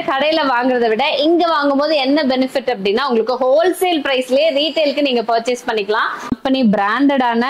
கடையில வாங்குறதை விட இங்க வாங்கும்போது என்ன பெனிஃபிட் அப்படின்னா உங்களுக்கு ஹோல்சேல் பிரைஸ்லயே ரீட்டைலுக்கு நீங்க பர்ச்சேஸ் பண்ணிக்கலாம். கம்பெனி பிராண்டடான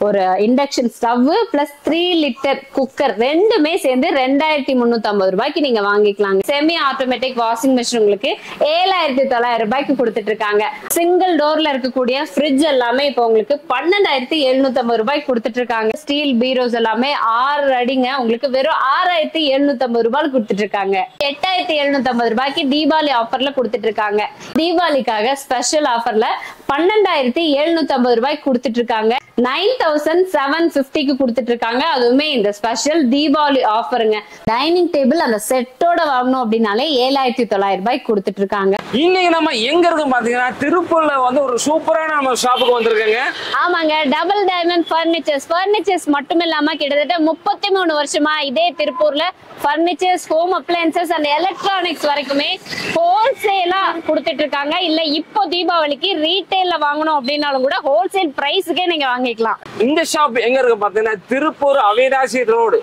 ஒரு induction stove plus 3 litre cooker ரெண்டுமே சேர்ந்து 2350 ரூபாய்க்கு நீங்க வாங்கிக்கலாங்க. செமி ஆட்டோமேட்டிக் வாஷிங் மிஷின் உங்களுக்கு 7900 ரூபாய்க்கு கொடுத்துட்டு இருக்காங்க. சிங்கிள் டோர்ல இருக்கக்கூடிய ஃப்ரிட்ஜ் எல்லாமே இப்போ உங்களுக்கு 12750 ரூபாய்க்கு கொடுத்துட்டு இருக்காங்க. ஸ்டீல் பீரோஸ் எல்லாமே 6 அடிங்க உங்களுக்கு வெறும் 6750 ரூபாய்க்கு கொடுத்துட்டு இருக்காங்க. 8750 ரூபாய்க்கு தீபாவளி ஆஃபர்ல கொடுத்துட்டு இருக்காங்க. தீபாவளிக்காக ஸ்பெஷல் ஆஃபர்ல 12750 ரூபாய்க்கு கொடுத்துட்டு இருக்காங்க. 9750க்கு கொடுத்துட்டு இருக்காங்க. அதுவுமே இந்த ஸ்பெஷல் தீபாவளி ஆஃபருங்க. டைனிங் டேபிள் அந்த செட்டோட வாங்கணும் அப்படின்னாலே 7900 ரூபாய்க்கு கொடுத்துட்டு இருக்காங்க. இன்னைக்கு நம்ம எங்க இருக்கோம் பாத்தீங்கன்னா திருப்பூர்ல வந்து ஒரு சூப்பரான நம்ம ஷாப்புக்கு வந்திருக்கேங்க. ஆமாங்க, டபுள் டைமண்ட் பர்னிச்சர்ஸ் மட்டும் இல்லாம கிட்டத்தட்ட 33 வருஷமா இதே திருப்பூர்ல furnitures, home appliances and electronics வரைக்குமே ஹோல்சேலா கொடுத்துட்டு இருக்காங்க. இல்ல இப்போ தீபாவளிக்கு ரீட்டைல்ல வாங்கணும் அப்படின்னாலும் கூட ஹோல்சேல் பிரைஸுக்கே நீங்க வாங்கிக்கலாம். இந்த ஷாப் எங்க இருக்கு பாத்தீங்கன்னா திருப்பூர் அவினாசி ரோடு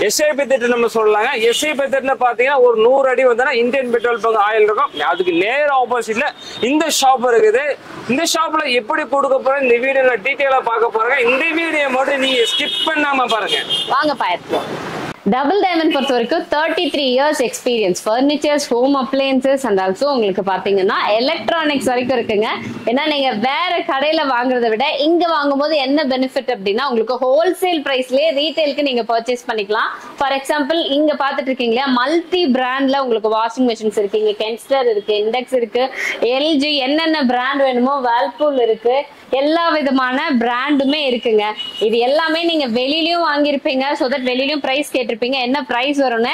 எஸ்ஐபி திட்டு நம்ம சொல்லலாங்க. எஸ்ஐபி திட்டுல பாத்தீங்கன்னா ஒரு 100 அடி வந்தா இந்தியன் பெட்ரோல் பங்க் ஆயில் இருக்கும். அதுக்கு நேர் ஆப்போசிட்ல இந்த ஷாப் இருக்குது. இந்த ஷாப்ல எப்படி கொடுக்க போறேன் இந்த வீடியோல டீடைலா பார்க்க போறேன். இந்த வீடியோ மட்டும் நீங்க ஸ்கிப் பண்ணாம பாருங்க. வாங்க பாருங்க. டபுள் டைமண்ட் பொறுத்த வரைக்கும் 33 years experience furnitures, home appliances and also உங்களுக்கு பாத்தீங்கன்னா எலக்ட்ரானிக்ஸ் வரைக்கும் இருக்குங்க. ஏன்னா நீங்க வேற கடையில வாங்குறதை விட இங்க வாங்கும்போது என்ன பெனிஃபிட் அப்படின்னா உங்களுக்கு ஹோல்சேல் பிரைஸ்லயே ரீட்டைலுக்கு நீங்க பர்ச்சேஸ் பண்ணிக்கலாம். ஃபார் எக்ஸாம்பிள் இங்க பாத்துட்டு இருக்கீங்க மல்டி பிராண்ட்ல உங்களுக்கு வாஷிங் மிஷின்ஸ் இருக்கு. இங்க கென்ஸ்டர் இருக்கு, இண்டெக்ஸ் இருக்கு, எல்ஜி, என்னென்ன பிராண்ட் வேணுமோ வேல்பூல் இருக்கு, எல்லா விதமான பிராண்டுமே இருக்குங்க. இது எல்லாமே நீங்க வெளியிலயும் வாங்கியிருப்பீங்க. ஸோ தட் வெளியிலயும் பிரைஸ் கேட்டிருப்பீங்க என்ன பிரைஸ் வரும்னு.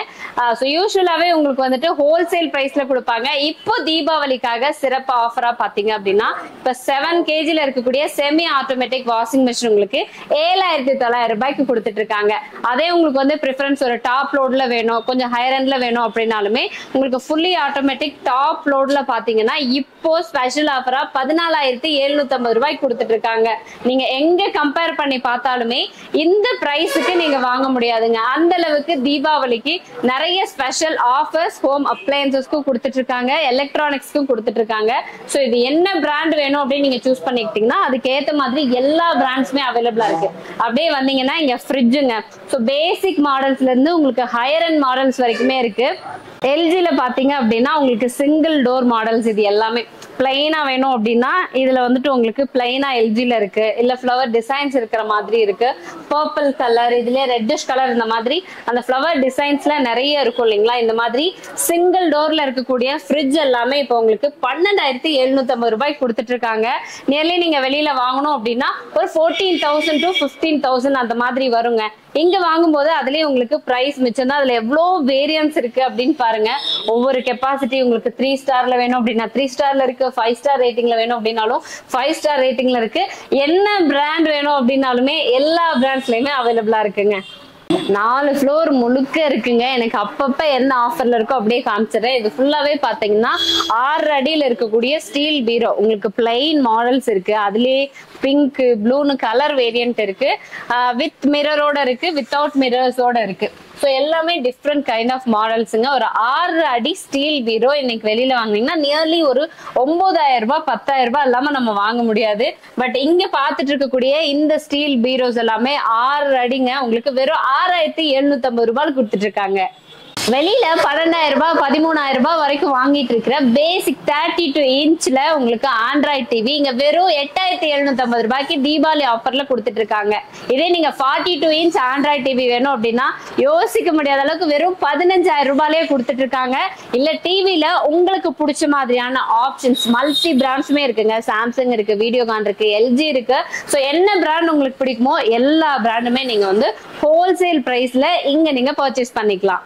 ஸோ யூஸ்வலாவே உங்களுக்கு வந்துட்டு ஹோல்சேல் பிரைஸ்ல கொடுப்பாங்க. இப்போ தீபாவளிக்காக சிறப்பு ஆஃபரா பாத்தீங்க அப்படின்னா இப்ப 7 kgல இருக்கக்கூடிய செமி ஆட்டோமேட்டிக் வாஷிங் மிஷின் உங்களுக்கு 7900 ரூபாய்க்கு கொடுத்துட்டு இருக்காங்க. அதே உங்களுக்கு வந்து ப்ரிஃபரன்ஸ் ஒரு டாப் லோட்ல வேணும், கொஞ்சம் ஹையர் எண்ட்ல வேணும் அப்படின்னாலுமே உங்களுக்கு ஃபுல்லி ஆட்டோமேட்டிக் டாப் லோட்ல பாத்தீங்கன்னா இப்போ ஸ்பெஷல் ஆஃபரா 14750 ரூபாய்க்கு கொடுத்துட்டு இருக்காங்க. நீங்க எங்க கம்பேர் பண்ணி பார்த்தாலுமே இந்த பிரைஸுக்கு நீங்க வாங்க முடியாதுங்க. அந்த அளவுக்கு தீபாவளிக்கு நிறைய ஸ்பெஷல் ஆஃபர்ஸ் ஹோம் அப்ளையன்சஸ்க்கும் கொடுத்துட்டு இருக்காங்க, எலக்ட்ரானிக்ஸ்க்கும் கொடுத்துட்டு இருக்காங்க. ஸோ இது என்ன பிராண்ட் வேணும் அப்படின்னு நீங்க சூஸ் பண்ணிக்கிட்டீங்கன்னா அதுக்கு ஏற்ற மாதிரி எல்லா பிராண்ட்ஸுமே அவைலபிளா இருக்கு. அப்படியே வந்தீங்கன்னா இங்க ஃப்ரிட்ஜுங்க. ஸோ பேசிக் மாடல்ஸ்ல இருந்து உங்களுக்கு ஹையர் அண்ட் மாடல்ஸ் வரைக்குமே இருக்கு. எல்ஜில பாத்தீங்க அப்படின்னா உங்களுக்கு சிங்கிள் டோர் மாடல்ஸ் இது எல்லாமே பிளைனா வேணும் அப்படின்னா இதுல வந்துட்டு உங்களுக்கு பிளைனா எல்ஜில இருக்கு. இல்ல ஃபிளவர் டிசைன்ஸ் இருக்கிற மாதிரி இருக்கு. பர்பிள் கலர், இதுல ரெட்டிஷ் கலர், இந்த மாதிரி அந்த ஃபிளவர் டிசைன்ஸ்ல நிறைய இருக்கும் இல்லைங்களா. இந்த மாதிரி சிங்கிள் டோர்ல இருக்கக்கூடிய ஃப்ரிட்ஜ் எல்லாமே இப்போ உங்களுக்கு 12750 ரூபாய்க்கு கொடுத்துட்டு இருக்காங்க. நியர்லி நீங்க வெளியில வாங்கணும் அப்படின்னா ஒரு 14,000 to 15,000 அந்த மாதிரி வருங்க. இங்க வாங்கும்போது அதுலயே உங்களுக்கு பிரைஸ் மிச்சம் தான். அதுல எவ்வளவு வேரியன்ஸ் இருக்கு அப்படின்னு பாருங்க. ஒவ்வொரு கெப்பாசிட்டி உங்களுக்கு 3 ஸ்டார்ல வேணும் அப்படின்னா 3 ஸ்டார்ல இருக்கு, 5 ஸ்டார் ரேட்டிங்ல வேணும் அப்படின்னாலும் 5 ஸ்டார் ரேட்டிங்ல இருக்கு. என்ன பிராண்ட் வேணும் அப்படின்னாலுமே எல்லா பிராண்ட்ஸ்லயுமே அவைலபிளா இருக்குங்க. 4 ஃப்ளோர் முழுக்க இருக்குங்க. எனக்கு அப்பப்ப என்ன ஆஃபர்ல இருக்கோ அப்படியே காமிச்சிடுறேன். இது ஃபுல்லாவே பாத்தீங்கன்னா 6 அடியில இருக்கக்கூடிய ஸ்டீல் பீரோ உங்களுக்கு பிளைன் மாடல்ஸ் இருக்கு. அதுலயே பிங்க், ப்ளூன்னு கலர் வேரியன்ட் இருக்கு. வித் மிரரோட இருக்கு, வித்தவுட் மிரர்ஸோட இருக்கு. ஸோ எல்லாமே டிஃப்ரெண்ட் கைண்ட் ஆஃப் மாடல்ஸுங்க. ஒரு 6 அடி ஸ்டீல் பீரோ இன்னைக்கு வெளியில வாங்கினீங்கன்னா நியர்லி ஒரு 9000 ரூபாய் 10,000 ரூபாய் இல்லாம நம்ம வாங்க முடியாது. பட் இங்க பாத்துட்டு இருக்கக்கூடிய இந்த ஸ்டீல் பீரோஸ் எல்லாமே 6 அடிங்க உங்களுக்கு வெறும் 6750 ரூபாய் கொடுத்துட்டு இருக்காங்க. வெளியில 12,000 ரூபாய் 13,000 ரூபாய் வரைக்கும் வாங்கிட்டு இருக்கிற பேசிக் 32 இன்ச்ல உங்களுக்கு ஆண்ட்ராய்ட் டிவி இங்க வெறும் 8750 ரூபாய்க்கு தீபாவளி ஆஃபர்ல கொடுத்துட்டு இருக்காங்க. இதே நீங்க 42 இன்ச் ஆண்ட்ராய்ட் டிவி வேணும் அப்படின்னா யோசிக்க முடியாத அளவுக்கு வெறும் 15,000 ரூபாயிலே கொடுத்துட்டு இருக்காங்க. இல்ல டிவில உங்களுக்கு பிடிச்ச மாதிரியான ஆப்ஷன்ஸ் மல்டி பிராண்ட்ஸுமே இருக்குங்க. சாம்சங் இருக்கு, வீடியோகான் இருக்கு, எல்ஜி இருக்கு. ஸோ என்ன பிராண்ட் உங்களுக்கு பிடிக்குமோ எல்லா பிராண்டுமே நீங்க வந்து ஹோல்சேல் பிரைஸ்ல இங்க நீங்க பர்ச்சேஸ் பண்ணிக்கலாம்.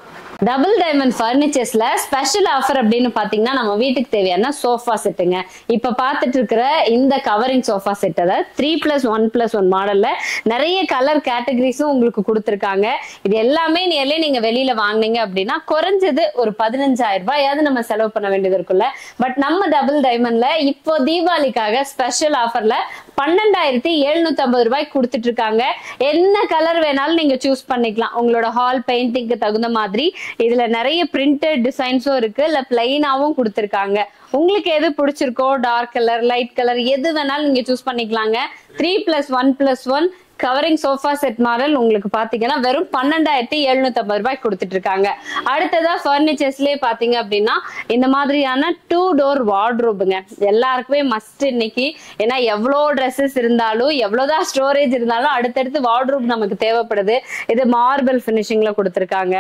டபுள் டைமண்ட் பர்னிச்சர்ஸ்ல ஸ்பெஷல் ஆஃபர் அப்படின்னு பாத்தீங்கன்னா நம்ம வீட்டுக்கு தேவையான சோஃபா செட்டுங்க. இப்ப பாத்துட்டு இருக்கிற இந்த கவரிங் சோஃபா செட் அதாவது 3+1+1 மாடல்ல நிறைய கலர் கேட்டகரிஸும் உங்களுக்கு கொடுத்துருக்காங்க. இது எல்லாமே நியர்லி நீங்க வெளியில வாங்கினீங்க அப்படின்னா குறைஞ்சது ஒரு 15,000 ரூபாயாவது நம்ம செலவு பண்ண வேண்டியது இருக்குல்ல. பட் நம்ம டபுள் டைமண்ட்ல இப்போ தீபாவளிக்காக ஸ்பெஷல் ஆஃபர்ல 12,750 ரூபாய்க்கு கொடுத்துட்டு இருக்காங்க. என்ன கலர் வேணாலும் நீங்க சூஸ் பண்ணிக்கலாம். உங்களோட ஹால் பெயிண்டிங்க்கு தகுந்த மாதிரி இதுல நிறைய பிரிண்டட் டிசைன்ஸும் இருக்கு, இல்ல பிளைனாவும் கொடுத்திருக்காங்க. உங்களுக்கு எது பிடிச்சிருக்கோ டார்க் கலர் லைட் கலர் எது வேணாலும் நீங்க சூஸ் பண்ணிக்கலாங்க. 3+1+1 கவரிங் சோஃபா செட் மாடல் உங்களுக்கு பாத்தீங்கன்னா வெறும் 12,750 ரூபாய்க்கு கொடுத்துட்டு இருக்காங்க. அடுத்ததா பர்னிச்சர்ஸ்லயே பாத்தீங்க அப்படின்னா இந்த மாதிரியான 2 டோர் வார்ட்ரோபுங்க எல்லாருக்குமே மஸ்ட் இன்னைக்கு. ஏன்னா எவ்வளோ ட்ரெஸ்ஸஸ் இருந்தாலும் எவ்வளவுதான் ஸ்டோரேஜ் இருந்தாலும் அடுத்தடுத்து வார்ட்ரோப் நமக்கு தேவைப்படுது. இது மார்பிள் பினிஷிங்ல கொடுத்துருக்காங்க,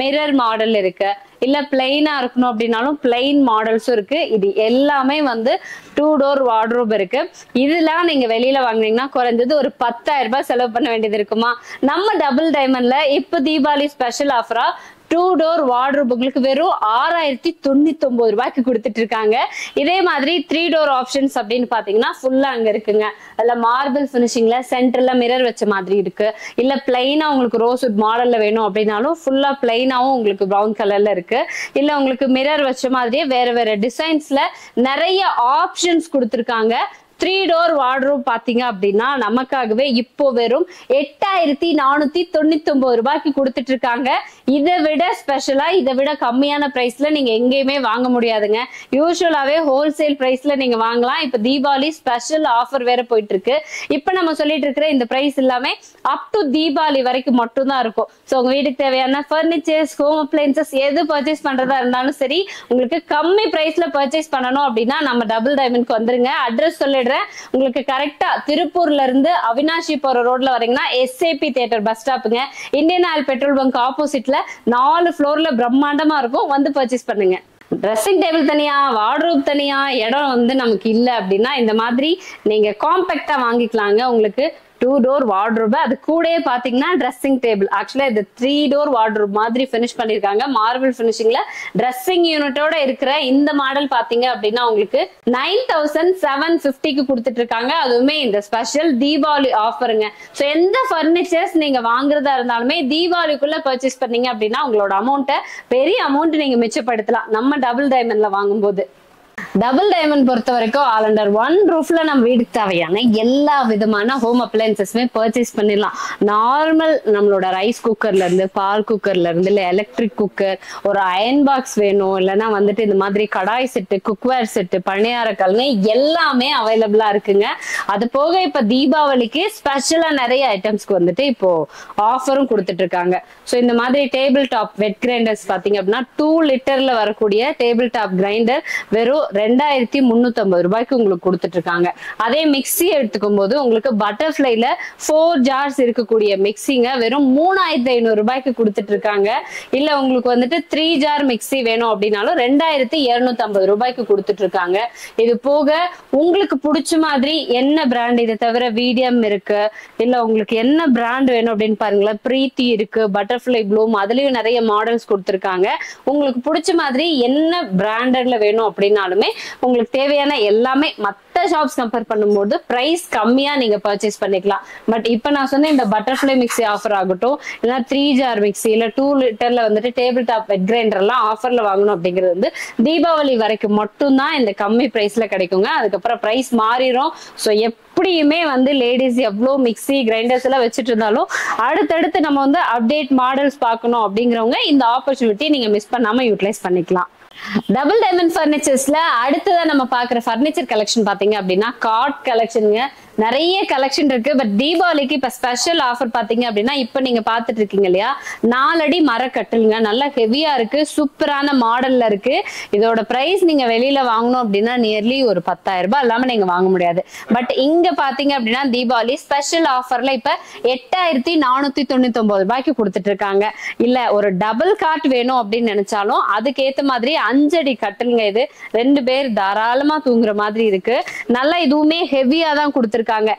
மிரர் மாடல் இருக்கு, இல்ல பிளைனா இருக்கணும் அப்படின்னாலும் பிளைன் மாடல்ஸும் இருக்கு. இது எல்லாமே வந்து 2 டோர் வார்ட்ரோப் இருக்கு. இதெல்லாம் நீங்க வெளியில வாங்குனீங்கன்னா குறைஞ்சது ஒரு 10,000 ரூபாய் செலவு பண்ண வேண்டியது இருக்குமா? நம்ம டபுள் டைமண்ட்ல இப்ப தீபாவளி ஸ்பெஷல் ஆஃபரா 2 டோர் வார்ட்ரோப் உங்களுக்கு வெறும் 6,099 ரூபாய்க்கு கொடுத்துட்டு இருக்காங்க. இதே மாதிரி 3 டோர் ஆப்ஷன்ஸ் அப்படின்னு பாத்தீங்கன்னா ஃபுல்லா அங்க இருக்குங்க. அதுல மார்பிள் பினிஷிங்ல சென்டர்ல மிரர் வச்ச மாதிரி இருக்கு, இல்ல பிளைனா உங்களுக்கு ரோஸ்வுட் மாடல்ல வேணும் அப்படின்னாலும் ஃபுல்லா பிளைனாவும் உங்களுக்கு ப்ரௌன் கலர்ல இருக்கு, இல்ல உங்களுக்கு மிரர் வச்ச மாதிரியே வேற வேற டிசைன்ஸ்ல நிறைய ஆப்ஷன்ஸ் கொடுத்துருக்காங்க. 3 டோர் வார்ட்ரோப் பாத்தீங்க அப்படின்னா நமக்காகவே இப்போ வெறும் 8,499 ரூபாய்க்கு கொடுத்துட்டு இருக்காங்க. இதை விட ஸ்பெஷலா இதை விட கம்மியான பிரைஸ்ல நீங்க எங்கேயுமே வாங்க முடியாதுங்க. யூசுவலாவே ஹோல்சேல் பிரைஸ்ல நீங்க வாங்கலாம். இப்ப தீபாவளி ஸ்பெஷல் ஆஃபர் வேற போயிட்டு இருக்கு. இப்ப நம்ம சொல்லிட்டு இருக்கிற இந்த பிரைஸ் எல்லாமே அப் டு தீபாவளி வரைக்கும் மட்டும் தான் இருக்கும். சோ உங்க வீட்டுக்கு தேவையான பர்னிச்சர்ஸ் ஹோம் அப்ளையன்சஸ் எது பர்ச்சேஸ் பண்றதா இருந்தாலும் சரி, உங்களுக்கு கம்மி பிரைஸ்ல பர்ச்சேஸ் பண்ணணும் அப்படின்னா நம்ம டபுள் டைமண்ட்க்கு வந்துருங்க. அட்ரஸ் சொல்லிடுறேன் உங்களுக்கு கரெக்டா. திருப்பூர்ல இருந்து அவினாஷி போற ரோட்ல வரீங்கன்னா SAP தியேட்டர் பஸ் ஸ்டாப்புங்க. இந்தியன் ஆயில் பெட்ரோல் பங்க் ஆப்போசிட்ல 4 ஃப்ளோர்ல பிரம்மாண்டமா இருக்கும், வந்து பர்ச்சேஸ் பண்ணுங்க. ட்ரெஸ்ஸிங் டேபிள் தனியா வார்ட்ரோப் தனியா இடம் வந்து நமக்கு இல்ல அப்படின்னா இந்த மாதிரி நீங்க காம்பேக்டா வாங்கிக்கலாங்க. உங்களுக்கு 2 டோர் வார்ட்ரோப், அது கூடயே பாத்தீங்கன்னா ட்ரெஸ்ஸிங் டேபிள். ஆக்சுவலா இது 3 டோர் வார்ட்ரோப் மாதிரி ஃபினிஷ் பண்ணிருக்காங்க. மார்பிள் பினிஷிங்ல ட்ரெஸ்ஸிங் யூனிட்டோட இருக்கிற இந்த மாடல் பாத்தீங்க அப்படின்னா உங்களுக்கு 9,750க்கு கொடுத்துட்டு இருக்காங்க. அதுவுமே இந்த ஸ்பெஷல் தீபாவளி ஆஃபருங்க. சோ எந்த பர்னிச்சர்ஸ் நீங்க வாங்குறதா இருந்தாலுமே தீபாவளிக்குள்ள பர்ச்சேஸ் பண்ணீங்க அப்படின்னா உங்களோட அமௌண்ட்டை பெரிய அமௌண்ட் நீங்க மிச்சப்படுத்தலாம் நம்ம டபுள் டைமண்ட்ல வாங்கும்போது. டபுள் டைமண்ட் பொறுத்த வரைக்கும் ஆல் அண்டர் ஒன் ரூஃப்ல நம்ம வீட்டுக்கு தேவையான எல்லா விதமான ஹோம் அப்ளையன்சஸ்மே பர்ச்சேஸ் பண்ணிடலாம். நார்மல் நம்மளோட ரைஸ் குக்கர்ல இருந்து பால் குக்கர்ல இருந்து இல்ல எலக்ட்ரிக் குக்கர், ஒரு அயன் பாக்ஸ் வேணும், இல்லைன்னா வந்துட்டு இந்த மாதிரி கடாய் செட்டு, குக்வேர் செட்டு, பணியார கல்னு எல்லாமே அவைலபிளா இருக்குங்க. அது போக இப்ப தீபாவளிக்கு ஸ்பெஷலா நிறைய ஐட்டம்ஸ்க்கு வந்துட்டு இப்போ ஆஃபரும் கொடுத்துட்டு இருக்காங்க. ஸோ இந்த மாதிரி டேபிள் டாப் வெட் கிரைண்டர்ஸ் பாத்தீங்க அப்படின்னா 2 லிட்டர்ல வரக்கூடிய டேபிள் டாப் கிரைண்டர் வெறும் 2,350 ரூபாய்க்கு உங்களுக்கு கொடுத்துட்டு இருக்காங்க. அதே மிக்சி எடுத்துக்கும் போது உங்களுக்கு பட்டர்ஃபிளைல 4 ஜார்ஸ் இருக்கக்கூடிய மிக்சிங்க வெறும் 3,500 ரூபாய்க்கு கொடுத்துட்டு இருக்காங்க. இல்ல உங்களுக்கு வந்துட்டு 3 ஜார் மிக்சி வேணும் அப்படின்னாலும் 2,250 ரூபாய்க்கு கொடுத்துட்டு இருக்காங்க. இது போக உங்களுக்கு பிடிச்ச மாதிரி என்ன பிராண்ட், இதை தவிர வீடியம் இருக்கு, இல்ல உங்களுக்கு என்ன பிராண்ட் வேணும் அப்படின்னு பாருங்களேன். பிரீத்தி இருக்கு, பட்டர்ஃபிளை ப்ளூம், அதுலயும் நிறைய மாடல்ஸ் கொடுத்துருக்காங்க. உங்களுக்கு பிடிச்ச மாதிரி என்ன பிராண்டட்ல வேணும் அப்படின்னாலுமே உங்களுக்கு தேவையான எல்லாமே மற்ற ஷாப்ஸ் கம்பேர் பண்ணும்போது பிரைஸ் கம்மியா நீங்க பர்ச்சேஸ் பண்ணிக்கலாம். பட் இப்ப நான் சொன்ன இந்த பட்டர்ஃபிளை மிக்சி ஆஃபர் ஆகட்டும், இல்லைன்னா 3 ஜார் மிக்சி, இல்ல 2 லிட்டர்ல வந்துட்டு டேபிள் டாப் வெட் கிரைண்டர் எல்லாம் ஆஃபர்ல வாங்கணும் அப்படிங்கிறது வந்து தீபாவளி வரைக்கும் மட்டும்தான் இந்த கம்மி பிரைஸ்ல கிடைக்குங்க. அதுக்கப்புறம் பிரைஸ் மாறிடும். ஸோ எப்படியுமே வந்து லேடிஸ் எவ்வளோ மிக்சி கிரைண்டர்ஸ் எல்லாம் வச்சுட்டு இருந்தாலும் அடுத்தடுத்து நம்ம வந்து அப்டேட் மாடல்ஸ் பார்க்கணும் அப்படிங்கிறவங்க இந்த ஆப்பர்ச்சுனிட்டி நீங்க மிஸ் பண்ணாம யூட்டிலைஸ் பண்ணிக்கலாம். டபுள் டைமண்ட் பர்னிச்சர்ஸ்ல அடுத்ததான் நம்ம பாக்குற பர்னிச்சர் கலெக்ஷன் பாத்தீங்க அப்படின்னா காட் கலெக்ஷனுங்க. நிறைய கலெக்ஷன் இருக்கு. பட் தீபாவளிக்கு இப்ப ஸ்பெஷல் ஆஃபர் பாத்தீங்க அப்படின்னா இப்ப நீங்க பாத்துட்டு இருக்கீங்க இல்லையா, 4 அடி மரக்கட்டிலுங்க. நல்லா ஹெவியா இருக்கு, சூப்பரான மாடல்ல இருக்கு. இதோட பிரைஸ் நீங்க வெளியில வாங்கணும் அப்படின்னா நியர்லி ஒரு 10,000 ரூபாய் இல்லாம நீங்க வாங்க முடியாது. பட் இங்க பாத்தீங்க அப்படின்னா தீபாவளி ஸ்பெஷல் ஆஃபர்ல இப்ப 8,499 ரூபாய்க்கு கொடுத்துட்டு இருக்காங்க. இல்ல ஒரு டபுள் காட் வேணும் அப்படின்னு நினைச்சாலும் அதுக்கேத்த மாதிரி 5 அடி கட்டிலுங்க. இது 2 பேர் தாராளமா தூங்குற மாதிரி இருக்கு. நல்லா இதுவுமே ஹெவியா தான் கொடுத்துருக்காங்க.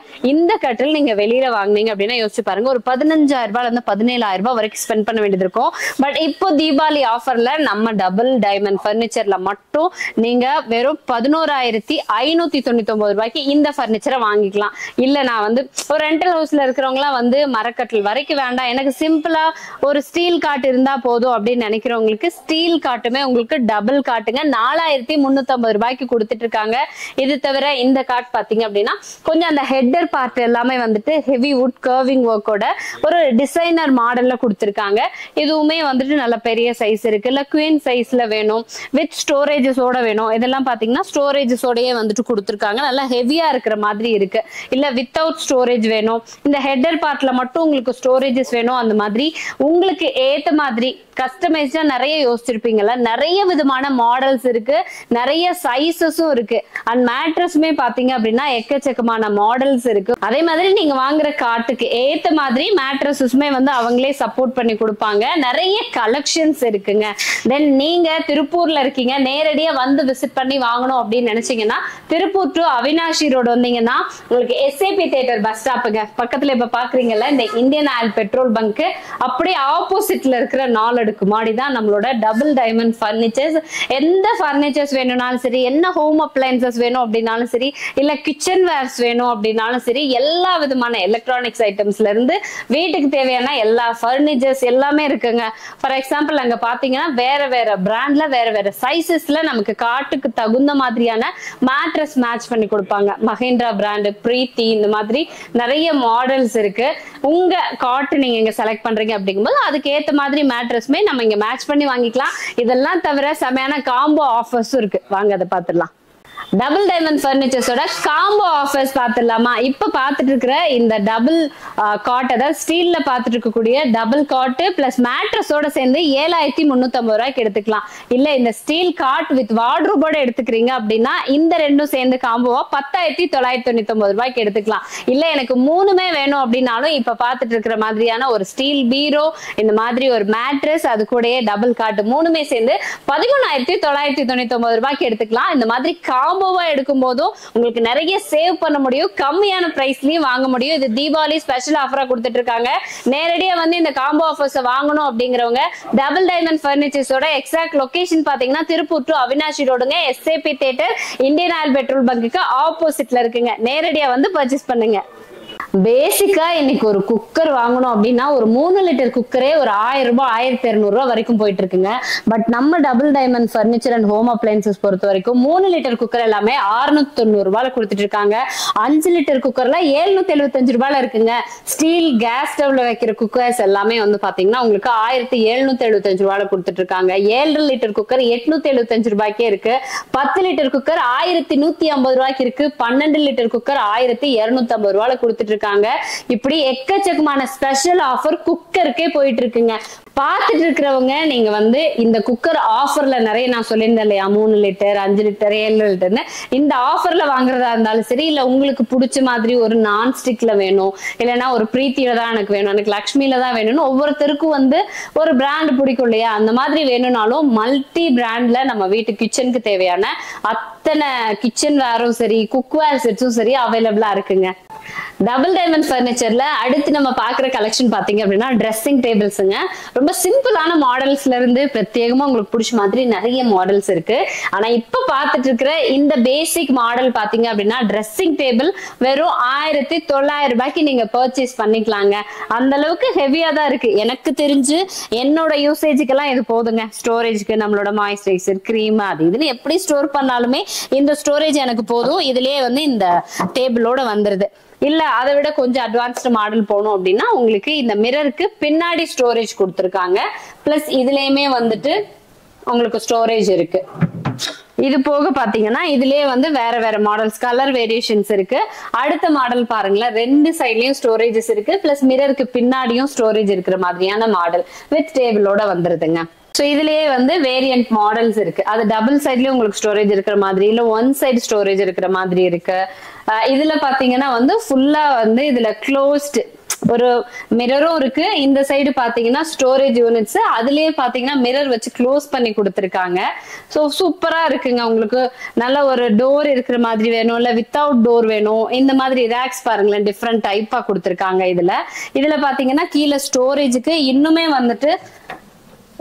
இந்த கட்டில் நீங்க வெளியில வாங்குனீங்க அப்படின்னா யோசிச்சு பாருங்க, ஒரு 15,000 ரூபாயில இருந்து 17,000 ரூபாய் வரைக்கும் ஸ்பெண்ட் பண்ண வேண்டியது இருக்கும். பட் இப்போ தீபாவளி ஆஃபர்ல நம்ம டபுள் டைமண்ட் பர்னிச்சர்ல மட்டும் நீங்க வெறும் 11,599 ரூபாய்க்கு இந்த பர்னிச்சரை வாங்கிக்கலாம். இல்ல நான் வந்து ஒரு ரெண்டல் ஹவுஸ்ல இருக்கிறவங்க எல்லாம் வந்து மரக்கட்டில் வரைக்கும் வேண்டாம், எனக்கு சிம்பிளா ஒரு ஸ்டீல் காட் இருந்தா போதும் அப்படின்னு நினைக்கிறவங்களுக்கு ஸ்டீல் காட்டுமே உங்களுக்கு டபுள் காட்டுங்க 4,350 ரூபாய்க்கு கொடுத்துட்டு இருக்காங்க. இது தவிர இந்த காட் பாத்தீங்க அப்படின்னா கொஞ்சம் அந்த இதுல ஹெட்டர் பார்ட் எல்லாமே வந்துட்டு ஹெவி வுட் கர்விங் ஒர்க்கோட ஒரு டிசைனர் மாடல்ல கொடுத்திருக்காங்க. இதுவுமே வந்துட்டு நல்ல பெரிய சைஸ் இருக்கு. இல்ல குவீன் சைஸ்ல வேணும் வித் ஸ்டோரேஜஸோட வேணும், இதெல்லாம் பாத்தீங்கன்னா ஸ்டோரேஜஸோடயே வந்துட்டு கொடுத்திருக்காங்க. நல்லா ஹெவியா இருக்கிற மாதிரி இருக்கு. இல்ல வித்தவுட் ஸ்டோரேஜ் வேணும், இந்த ஹெட்டர் பார்ட்ல மட்டும் உங்களுக்கு ஸ்டோரேஜஸ் வேணும், அந்த மாதிரி உங்களுக்கு ஏத்த மாதிரி கஸ்டமைஸ்டா நிறைய யோசிச்சிருப்பீங்கல்ல. நிறைய விதமான மாடல்ஸ் இருக்கு, நிறைய சைஸஸும் இருக்கு. அண்ட் மேட்ரஸுமே பாத்தீங்க அப்படின்னா எக்கச்சக்கமான மாடல்ஸ் இருக்கு. அதே மாதிரி நீங்க வாங்குற காட்டுக்கு ஏத்த மாதிரி மேட்ரஸஸுமே வந்து அவங்களே சப்போர்ட் பண்ணி கொடுப்பாங்க. நிறைய கலெக்ஷன்ஸ் இருக்குங்க. தென் நீங்க திருப்பூர்ல இருக்கீங்க, நேரடியா வந்து விசிட் பண்ணி வாங்கணும் அப்படின்னு நினைச்சீங்கன்னா திருப்பூர் டு அவினாஷி ரோடு வந்தீங்கன்னா உங்களுக்கு எஸ்ஏபி தியேட்டர் பஸ் ஸ்டாப்புங்க பக்கத்துல இப்ப பாக்குறீங்கல்ல இந்த இந்தியன் ஆயில் பெட்ரோல் பங்க் அப்படியே ஆப்போசிட்ல இருக்கிற 4 அடுக்கு மாடி தான் நம்மளோட டபுள் டைமண்ட் பர்னிச்சர்ஸ். எந்த பர்னிச்சர்ஸ் வேணும்னாலும் சரி, என்ன ஹோம் அப்ளையன்சஸ் வேணும் அப்படின்னாலும் சரி, இல்ல கிச்சன் வேர்ஸ் வேணும் அப்படின்னாலும் சரி, எல்லா விதமான எலக்ட்ரானிக்ஸ் ஐட்டம்ஸ்ல இருந்து வீட்டுக்கு தேவையான எல்லா பர்னிச்சர்ஸ் எல்லாமே இருக்குங்க. ஃபார் எக்ஸாம்பிள் அங்க பாத்தீங்கன்னா வேற வேற பிராண்ட்ல வேற வேற சைசஸ்ல நமக்கு காட்டுக்கு தகுந்த மாதிரியான மேட்ரஸ் மேட்ச் பண்ணி கொடுப்பாங்க. மஹேந்திரா பிராண்ட், பிரீத்தி, இந்த மாதிரி நிறைய மாடல்ஸ் இருக்கு. உங்க காட்டு நீங்க இங்க செலக்ட் பண்றீங்க அப்படிங்கும்போது அதுக்கு ஏத்த மாதிரி மேட்ரஸ்மே நம்ம இங்க மேட்ச் பண்ணி வாங்கிக்கலாம். இதெல்லாம் தவிர செமையான காம்போ ஆஃபர்ஸும் இருக்கு. வாங்க அதை பார்த்துடலாம். டபுள் டைமண்ட் பர்னிச்சர்ஸோட காம்போ ஆஃபர்ஸ் பார்த்துடலாமா? இப்ப பாத்துட்டு இருக்கிற இந்த டபுள் காட், அதாவது ஸ்டீல்ல பாத்துட்டு இருக்கக்கூடிய டபுள் காட் பிளஸ் மேட்ரஸோட சேர்ந்து 7350 ரூபாய்க்கு எடுத்துக்கலாம். இல்ல இந்த ஸ்டீல் காட் வித் வார்ட்ரோபோட எடுத்துக்கிறீங்க அப்படின்னா இந்த ரெண்டும் சேர்ந்து காம்போவா 10999 ரூபாய்க்கு எடுத்துக்கலாம். இல்ல எனக்கு மூணுமே வேணும் அப்படின்னாலும் இப்ப பாத்துட்டு இருக்கிற மாதிரியான ஒரு ஸ்டீல் பீரோ, இந்த மாதிரி ஒரு மேட்ரஸ், அது கூடயே டபுள் காட் மூணுமே சேர்ந்து 13999 ரூபாய்க்கு எடுத்துக்கலாம். இந்த மாதிரி காம்போவா எடுக்கும் போதும் உங்களுக்கு நிறைய சேவ் பண்ண முடியும், கம்மியான பிரைஸ்லயும் வாங்க முடியும். இது தீபாவளி ஸ்பெஷல் ஆஃபரா கொடுத்துட்டு இருக்காங்க. நேரடியா வந்து இந்த காம்போ ஆஃபர்ஸ் வாங்கணும் அப்படிங்கிறவங்க டபுள் டைமண்ட் பர்னிச்சர்ஸோட எக்ஸாக்ட் லொகேஷன் பாத்தீங்கன்னா திருப்பூர் டு அவினாஷி ரோடுங்க. SAP theatre Indian oil petrol பங்குக்கு ஆப்போசிட்ல இருக்குங்க. நேரடியா வந்து பர்ச்சேஸ் பண்ணுங்க. பேசிக்கா இன்னைக்கு ஒரு குக்கர் வாங்கணும் அப்படின்னா ஒரு 3 லிட்டர் குக்கரே ஒரு 1000 ரூபாய் 1200 ரூபாய் வரைக்கும் போயிட்டு இருக்குங்க. பட் நம்ம double diamond furniture and home appliances பொறுத்த வரைக்கும் 3 லிட்டர் குக்கர் எல்லாமே 690 ரூபாய்ல கொடுத்துட்டு இருக்காங்க. 5 லிட்டர் குக்கர்ல 775 ரூபாய்ல இருக்குங்க. ஸ்டீல் கேஸ் ஸ்டவ்ல வைக்கிற குக்கர்ஸ் எல்லாமே வந்து பாத்தீங்கன்னா உங்களுக்கு 1775 ரூபாய்ல கொடுத்துட்டு இருக்காங்க. 7 லிட்டர் குக்கர் 875 ரூபாய்க்கே இருக்கு. 10 லிட்டர் குக்கர் 1150 ரூபாய்க்கு இருக்கு. 12 லிட்டர் குக்கர் 1250 ரூபாய்ல கொடுத்துட்டு இருக்காங்க. இப்படி எக்கச்சக்கமான ஸ்பெஷல் ஆஃபர் குக்கருக்கே போயிட்டு இருக்குங்க. பாத்துட்டு இருக்கிறவங்க நீங்க வந்து இந்த குக்கர் ஆஃபர்ல நிறைய நான் சொல்லியிருந்தேன் இல்லையா, 3 லிட்டர் 5 லிட்டர் 7 லிட்டர்னு இந்த ஆஃபர்ல வாங்குறதா இருந்தாலும் சரி, இல்ல உங்களுக்கு பிடிச்ச மாதிரி ஒரு நான் ஸ்டிக்ல வேணும், இல்லைன்னா ஒரு பிரீத்தியில தான் எனக்கு வேணும், எனக்கு லக்ஷ்மியில தான் வேணும்னு ஒவ்வொருத்தருக்கும் வந்து ஒரு பிராண்ட் பிடிக்கும் இல்லையா, அந்த மாதிரி வேணும்னாலும் மல்டி பிராண்ட்ல நம்ம வீட்டு கிச்சனுக்கு தேவையான அத்தனை கிச்சன் வேரும் சரி, குக்வேர் செட்ஸும் சரி அவைலபிளா இருக்குங்க. டபுள் டைமண்ட் பர்னிச்சர்ல அடுத்து நம்ம பாக்குற கலெக்ஷன் பாத்தீங்க அப்படின்னா ட்ரெஸ்ஸிங் டேபிள்ஸுங்க. ரொம்ப சிம்பிளான மாடல்ஸ்ல இருந்து பிரத்யேகமா உங்களுக்கு பிடிச்ச மாதிரி நிறைய மாடல்ஸ் இருக்கு. ஆனா இப்ப பாத்துட்டு இருக்கிற இந்த பேசிக் மாடல் பாத்தீங்க அப்படின்னா ட்ரெஸ்ஸிங் டேபிள் வெறும் 1900 ரூபாய்க்கு நீங்க பர்ச்சேஸ் பண்ணிக்கலாங்க. அந்த அளவுக்கு ஹெவியா தான் இருக்கு. எனக்கு தெரிஞ்சு என்னோட யூசேஜுக்கு எல்லாம் இது போதுங்க. ஸ்டோரேஜ்க்கு நம்மளோட மாய்ஸ்சரைசர், கிரீம், அது இதுன்னு எப்படி ஸ்டோர் பண்ணாலுமே இந்த ஸ்டோரேஜ் எனக்கு போதும். இதுலயே வந்து இந்த டேபிளோட வந்துருது. இல்ல அதை விட கொஞ்சம் அட்வான்ஸ்டு மாடல் போகணும் அப்படின்னா உங்களுக்கு இந்த மிரருக்கு பின்னாடி ஸ்டோரேஜ் கொடுத்துருக்காங்க. பிளஸ் இதுலயுமே வந்துட்டு உங்களுக்கு ஸ்டோரேஜ் இருக்கு. இது போக பாத்தீங்கன்னா இதுலயே வந்து வேற வேற மாடல்ஸ், கலர் வேரியேஷன்ஸ் இருக்கு. அடுத்த மாடல் பாருங்களேன், 2 சைட்லயும் ஸ்டோரேஜஸ் இருக்கு. பிளஸ் மிரருக்கு பின்னாடியும் ஸ்டோரேஜ் இருக்கிற மாதிரியான மாடல் வித் டேபிளோட வந்துருதுங்க. சோ இதுலயே வந்து வேரியன்ட் மாடல்ஸ் இருக்கு. அது டபுள் சைட்லயும் உங்களுக்கு ஸ்டோரேஜ் இருக்கிற மாதிரி, இல்ல 1 சைடு ஸ்டோரேஜ் இருக்கிற மாதிரி இருக்கு. இதுல பாத்தீங்கன்னா வந்து ஃபுல்லா வந்து இதுல க்ளோஸ்ட் ஒரு மிரரும் இருக்கு. இந்த சைடு பாத்தீங்கன்னா ஸ்டோரேஜ் யூனிட்ஸ், அதுலயே பாத்தீங்கன்னா மிரர் வச்சு க்ளோஸ் பண்ணி கொடுத்துருக்காங்க. சோ சூப்பரா இருக்குங்க. உங்களுக்கு நல்ல ஒரு டோர் இருக்கிற மாதிரி வேணும், இல்ல வித்தவுட் டோர் வேணும், இந்த மாதிரி ரேக்ஸ் பாருங்களேன் டிஃப்ரெண்ட் டைப்பா கொடுத்துருக்காங்க. இதுல பாத்தீங்கன்னா கீழே ஸ்டோரேஜுக்கு இன்னுமே வந்துட்டு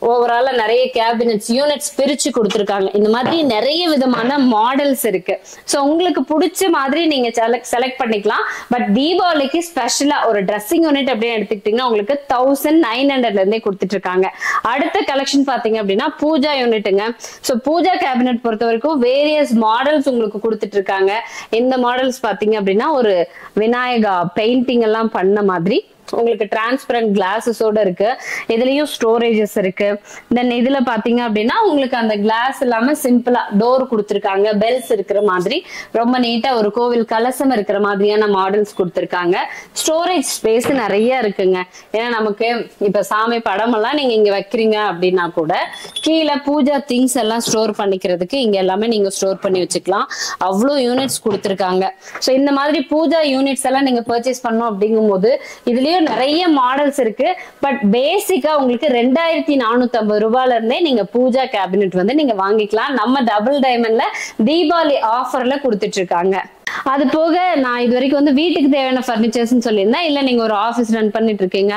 ஓவரால நிறைய கேபினட்ஸ் யூனிட்ஸ் பிரிச்சு கொடுத்துருக்காங்க. இந்த மாதிரி நிறைய விதமான மாடல்ஸ் இருக்கு. ஸோ உங்களுக்கு பிடிச்ச மாதிரி நீங்க செலக்ட் பண்ணிக்கலாம். பட் தீபாவளிக்கு ஸ்பெஷலா ஒரு ட்ரெஸ்ஸிங் யூனிட் அப்படின்னு எடுத்துக்கிட்டீங்கன்னா உங்களுக்கு 1900 இருந்தே கொடுத்துட்டு இருக்காங்க. அடுத்த கலெக்ஷன் பாத்தீங்க அப்படின்னா பூஜா யூனிட்டுங்க. ஸோ பூஜா கேபினட் பொறுத்த வரைக்கும் வேரியஸ் மாடல்ஸ் உங்களுக்கு கொடுத்துட்டு இருக்காங்க. இந்த மாடல்ஸ் பாத்தீங்க அப்படின்னா ஒரு விநாயகா பெயிண்டிங் எல்லாம் பண்ண மாதிரி உங்களுக்கு டிரான்ஸ்பரண்ட் கிளாஸஸோட இருக்கு. இதுலயும் ஸ்டோரேஜஸ் இருக்கு. தென் இதுல பாத்தீங்க அப்படின்னா உங்களுக்கு அந்த கிளாஸ் இல்லாம சிம்பிளா டோர் கொடுத்துருக்காங்க. பெல்ஸ் இருக்கிற மாதிரி ரொம்ப நீட்டா ஒரு கோவில் கலசம் இருக்கிற மாதிரியான மாடல்ஸ் கொடுத்துருக்காங்க. ஸ்டோரேஜ் ஸ்பேஸ் நிறைய இருக்குங்க. ஏன்னா நமக்கு இப்ப சாமி படம் எல்லாம் நீங்க இங்க வைக்கிறீங்க அப்படின்னா கூட கீழே பூஜா திங்ஸ் எல்லாம் ஸ்டோர் பண்ணிக்கிறதுக்கு இங்க எல்லாமே நீங்க ஸ்டோர் பண்ணி வச்சுக்கலாம். அவ்வளோ யூனிட்ஸ் கொடுத்துருக்காங்க. ஸோ இந்த மாதிரி பூஜா யூனிட்ஸ் எல்லாம் நீங்க பர்ச்சேஸ் பண்ணோம் அப்படிங்கும் போது இதுலயும் நிறைய மாடல்ஸ் இருக்கு. பட் பேசிக்கா உங்களுக்கு 2450 ரூபாயில இருந்தே நீங்க பூஜா கேபினெட் வந்து நீங்க வாங்கிக்கலாம். நம்ம டபுள் டைமண்ட்ல தீபாவளி ஆஃபர்ல கொடுத்துட்டு இருக்காங்க. அது போக நான் இது வரைக்கும் வந்து வீட்டுக்கு தேவையான பர்னிச்சர்ஸ் சொல்லியிருந்தேன். இல்ல நீங்க ஒரு ஆஃபீஸ் ரன் பண்ணிட்டு இருக்கீங்க,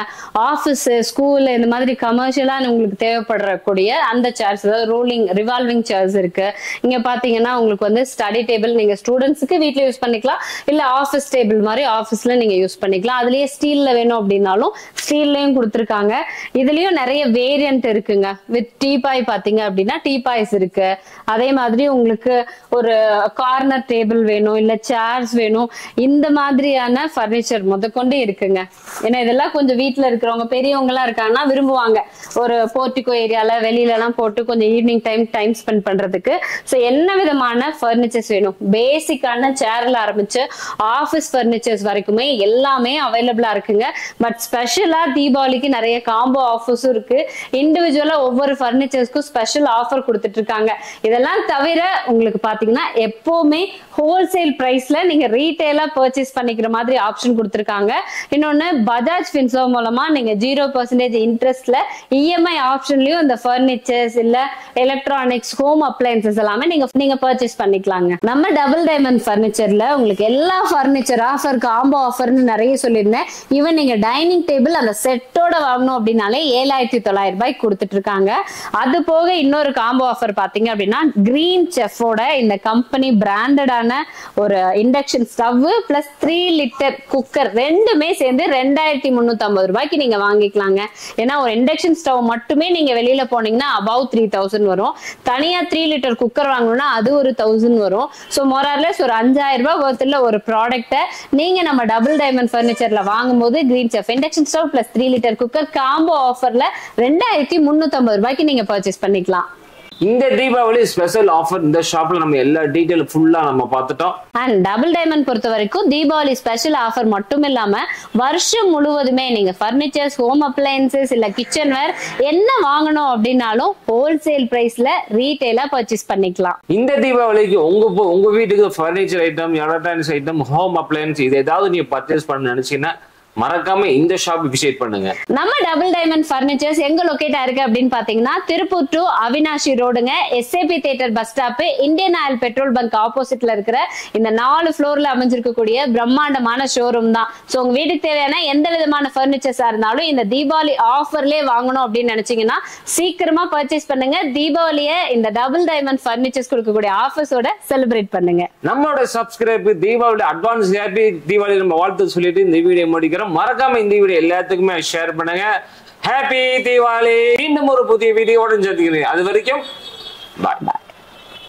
ஆஃபீஸ் ஸ்கூல் இந்த மாதிரி கமர்ஷியலா உங்களுக்கு தேவைப்படக்கூடிய அந்த சேர்ஸ், அதாவது ரிவால்விங் சேர்ஸ் இருக்கு. இங்க பாத்தீங்கன்னா உங்களுக்கு வந்து ஸ்டடி டேபிள் நீங்க ஸ்டூடெண்ட்ஸுக்கு வீட்டுல யூஸ் பண்ணிக்கலாம். இல்ல ஆஃபீஸ் டேபிள் மாதிரி ஆஃபீஸ்ல நீங்க யூஸ் பண்ணிக்கலாம். அதுலயே ஸ்டீல்ல வேணும் அப்படின்னாலும் ஸ்டீல்லயும் கொடுத்துருக்காங்க. இதுலயும் நிறைய வேரியன்ட் இருக்குங்க. வித் டீபாய் பாத்தீங்க அப்படின்னா டீபாய்ஸ் இருக்கு. அதே மாதிரி உங்களுக்கு ஒரு கார்னர் டேபிள் வேணும், இல்ல சேர்ஸ் வேணும், இந்த மாதிரியான பர்னிச்சர் முதற்கொண்டு இருக்குங்க. ஏன்னா இதெல்லாம் கொஞ்சம் வீட்டுல இருக்கிறவங்க பெரியவங்க எல்லாம் இருக்காங்கன்னா விரும்புவாங்க ஒரு போர்ட்டிகோ ஏரியால வெளியில எல்லாம் போட்டு கொஞ்சம் ஈவினிங் டைம் ஸ்பெண்ட் பண்றதுக்கு. ஸோ என்ன விதமான பர்னிச்சர்ஸ் வேணும், பேசிக்கான சேர்ல ஆரம்பிச்சு ஆஃபீஸ் பர்னிச்சர்ஸ் வரைக்குமே எல்லாமே அவைலபிளா இருக்குங்க. பட் ஸ்பெஷலா தீபாவளிக்கு நிறைய காம்போ ஆஃபர்ஸும் இருக்கு. இண்டிவிஜுவலா ஒவ்வொரு பர்னிச்சர்ஸ்க்கும் ஸ்பெஷல் ஆஃபர் கொடுத்துட்டு இருக்காங்க. இதெல்லாம் தவிர உங்களுக்கு பாத்தீங்கன்னா எப்பவுமே ஹோல்சேல் பிரைஸ்ல நீங்க ரீட்டைலா பர்ச்சேஸ் பண்ணிக்கிற மாதிரி ஆப்ஷன் கொடுத்திருக்காங்க. இன்னொன்னு பஜாஜ் ஃபின்சர்வ் மூலமா நீங்க 0% இன்ட்ரெஸ்ட்ல இஎம்ஐ ஆப்ஷன்லயும் இந்த பர்னிச்சர்ஸ் இல்ல எலக்ட்ரானிக்ஸ் ஹோம் அப்ளையன்சஸ் எல்லாமே நீங்க பர்ச்சேஸ் பண்ணிக்கலாங்க. நம்ம டபுள் டைமண்ட் பர்னிச்சர்ல உங்களுக்கு எல்லா பர்னிச்சர் ஆஃபர் காம்போ ஆஃபர்னு நிறைய சொல்லியிருந்தேன். ஈவன் நீங்க டைனிங் டேபிள் அந்த செட்டோட வாங்கணும் அப்படின்னாலே 7900 ரூபாய்க்கு கொடுத்துட்டு இருக்காங்க. அது போக இன்னொரு காம்போ ஆஃபர் பாத்தீங்க அப்படின்னா கிரீன் செஃபோட இந்த கம்பெனி பிராண்டடான ஒரு induction stove plus 3 litre cooker ரெண்டுமே சேர்ந்து 2350 ரூபாய்க்கு நீங்க வாங்கிக்கலாங்க. ஏன்னா ஒரு இண்டக்ஷன் ஸ்டவ் மட்டுமே நீங்க வெளியில போனீங்கன்னா அபவ் 3000 வரும். தனியா 3 லிட்டர் குக்கர் வாங்கணும்னா அது ஒரு 1000 வரும். ஸோ மொரார்லெஸ் ஒரு 5000 ரூபாய் ஒருத்தர்ல ஒரு ப்ராடக்ட்டை நீங்க நம்ம டபுள் டைமண்ட் பர்னிச்சர்ல வாங்கும்போது green chef induction stove plus 3 litre cooker combo ஆஃபர்ல 2350 ரூபாய்க்கு நீங்க பர்ச்சேஸ் பண்ணிக்கலாம். இந்த தீபாவளி ஸ்பெஷல் ஆஃபர் இந்த ஷாப்ல நம்ம எல்லா டீடைல் ஃபுல்லா நம்ம பார்த்துட்டோம். அண்ட் டபுள் டைமண்ட் பொறுத்த வரைக்கும் தீபாவளி ஸ்பெஷல் ஆஃபர் மட்டும் இல்லாம வருஷம் முழுவதுமே நீங்க பர்னிச்சர்ஸ் ஹோம் அப்ளையன்சஸ் இல்ல கிச்சன் வேர் என்ன வாங்கணும் அப்படின்னாலும் ஹோல்சேல் பிரைஸ்ல ரீட்டைலா பர்ச்சேஸ் பண்ணிக்கலாம். இந்த தீபாவளிக்கு உங்க வீட்டுக்கு furniture item, electronics item, home appliances இது ஏதாவது நீங்க பர்ச்சேஸ் பண்ண நினைச்சீங்கன்னா மறக்காம இந்த ஷாப் விசிட் பண்ணுங்க. நம்ம டபுள் டைமண்ட் பர்னிச்சர்ஸ் எங்க லொகேட் ஆயிருக்கு அப்படின்னு பாத்தீங்கன்னா திருப்பூர் டு அவினாஷி ரோடுங்க. SAP theatre bus stop, Indian oil petrol bunk ஆப்போசிட்ல இருக்கிற இந்த 4 ஃப்ளோர்ல அமைஞ்சிருக்கக்கூடிய பிரம்மாண்டமான ஷோரூம் தான். சோ உங்க வீட்டுக்கு தேவையான எந்த விதமான பர்னிச்சர்ஸா இருந்தாலும் இந்த தீபாவளி ஆஃபர்லயே வாங்கணும் அப்படின்னு நினைச்சீங்கன்னா சீக்கிரமா பர்ச்சேஸ் பண்ணுங்க. தீபாவளியை இந்த டபுள் டைமண்ட் பர்னிச்சர்ஸ் கொடுக்கக்கூடிய ஆஃபர்ஸோட செலிப்ரேட் பண்ணுங்க. நம்மளோட subscribe Deepavali advance happy Deepavali நம்ம வாழ்த்து சொல்லிட்டு இந்த வீடியோ முடிக்கிறோம். மறக்காம இந்த வீடியோ எல்லாத்துக்குமே ஷேர் பண்ணுங்க. ஹாப்பி தீபாவளி. மீண்டும் ஒரு புதிய வீடியோட சந்திக்கிறேன். அது வரைக்கும் பாய்.